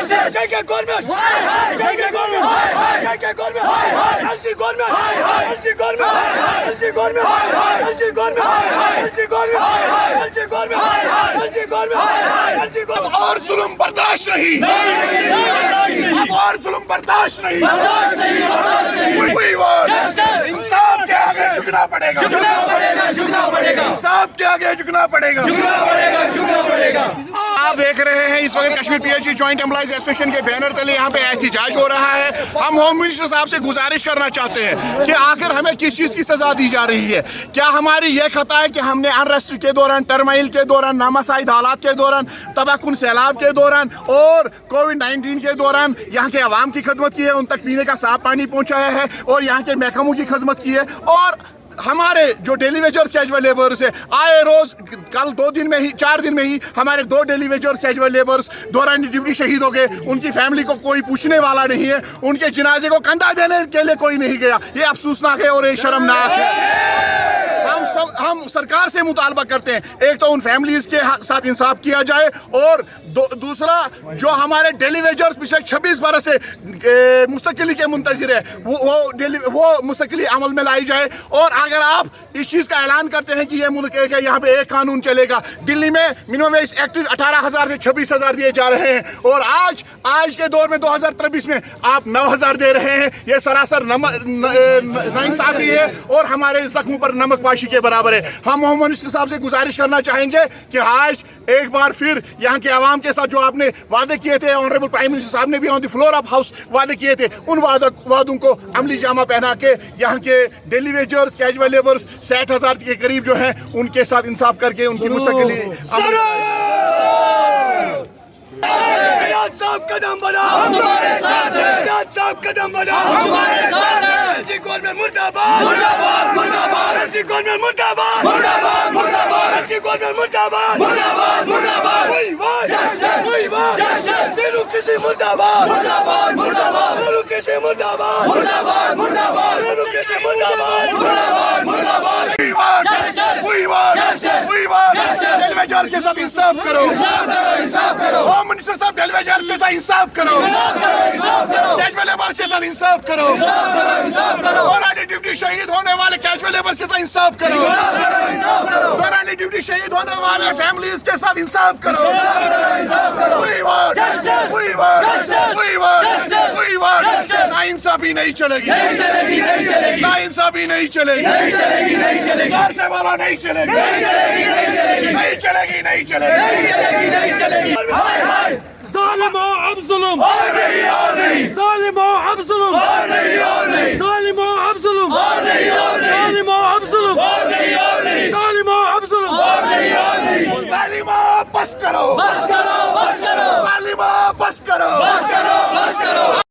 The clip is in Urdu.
JK government, JK government, JK government, LG government, LG government, LG government, LG government, LG government, LG government, LG government, LG government. اور ظلم برداشت نہیں، اب اور ظلم برداشت نہیں، کوئی ووٹ انصاف کے آگے جھکنا پڑے گا، انصاف کے آگے جھکنا پڑے گا۔ آپ دیکھ رہے ہیں اس وقت Kashmir P H E joint employees association کے بینر تلے یہاں پہ احتجاج ہو رہا ہے۔ ہم ہوم منسٹر صاحب سے گزارش کرنا چاہتے ہیں کہ آخر ہمیں کس چیز کی سزا دی جا رہی ہے؟ کیا ہماری یہ خطا ہے کہ ہم نے انریسٹ کے دوران، ٹرمائل کے دوران، نامساعد حالات کے دوران، تباہ کن سیلاب کے دوران اور کووڈ-19 کے دوران یہاں کے عوام کی خدمت کی ہے، ان تک پینے کا صاف پانی پہنچایا ہے اور یہاں کے محکموں کی خدمت کی ہے؟ اور ہمارے جو ڈیلی ویجرز کیجول لیبرز ہیں، آئے روز کل 4 دن میں ہی ہمارے 2 ڈیلی ویجرز کیجول لیبرز دوران ڈیوٹی شہید ہو گئے۔ ان کی فیملی کو کوئی پوچھنے والا نہیں ہے، ان کے جنازے کو کندھا دینے کے لیے کوئی نہیں گیا۔ یہ افسوسناک ہے اور یہ شرمناک ہے۔ ہم سرکار سے مطالبہ کرتے ہیں، ایک تو ان فیملیز کے ساتھ انصاف کیا جائے اور دوسرا جو ہمارے ڈیلی ویجرز پچھلے 26 برس سے مستقلی کے منتظر ہے وہ مستقلی عمل میں لائی جائے۔ اور اگر آپ اس چیز کا اعلان کرتے ہیں کہ یہ ملک ایک ہے، یہاں پہ ایک قانون چلے گا، دلی میں منیمم ویج ایکٹ 18,000 سے 26,000 دیے جا رہے ہیں اور آج کے دور میں 2023 میں آپ 9,000 دے رہے ہیں۔ یہ سراسر ناانصافی ہے اور ہمارے زخموں پر نمک پاشی کے برابر ہے۔ ہم ہوم منسٹر صاحب سے گزارش کرنا چاہیں گے کہ آج ایک بار پھر یہاں کے عوام کے ساتھ جو آپ نے وعدے کیے تھے، آنریبل پرائم منسٹر صاحب نے بھی آن دی فلور آف ہاؤس وعدے کیے تھے، ان وعدوں کو عملی جامہ پہنا کے یہاں کے ڈیلی ویجرز، کیجول لیبرز 60,000 کے قریب جو ہیں ان کے ساتھ انصاف کر کے ان کی مستقلی صاحب قدم بڑھاؤ، ہمارے ساتھ ہیں۔ سجاد صاحب قدم بڑھاؤ، ہمارے ساتھ ہیں۔ LG گورنمنٹ مرد آباد، مرد آباد، مرد آباد۔ LG گورنمنٹ مرد آباد، مرد آباد، مرد آباد۔ LG گورنمنٹ مرد آباد، مرد آباد، مرد آباد۔ وہی بات، وہی بات۔ سینو کسی مرد آباد، مرد آباد، مرد آباد۔ سینو کسی مرد آباد، مرد آباد، مرد آباد۔ سینو کسی مرد آباد، مرد آباد، مرد آباد۔ وہی بات، ڈیلی ویجرز کے ساتھ انصاف کرو، انصاف کرو۔ ہوم منسٹر صاحب ڈیلی ویجرز کے ساتھ انصاف کرو، کیجول لیبرز کے ساتھ انصاف کرو، دوران ڈیوٹی شہید ہونے والے کیجول لیبرز کے ساتھ انصاف کرو، دوران ڈیوٹی شہید ہونے والے فیملیز کے ساتھ انصاف کرو۔ وہی بات، وہی بات، وہی بات، وہی بات۔ ناانصافی نہیں چلے گی، ناانصافی نہیں چلے گی، غیر سے والا نہیں چلے گی، نہیں چلے گی، نہیں چلے گی۔ ظالم ہو اب ظلم، اور نہیں، اور نہیں۔ ظالم ہو اب ظلم، اور نہیں، اور نہیں۔ ظالم ہو اب ظلم، اور نہیں، اور نہیں۔ ظالم ہو اب ظلم، اور نہیں، اور نہیں۔ ظالم ہو اب ظلم، اور نہیں، اور نہیں۔ ظالمہ بس کرو، بس کرو، بس کرو، ظالمہ بس کرو، بس کرو، بس کرو۔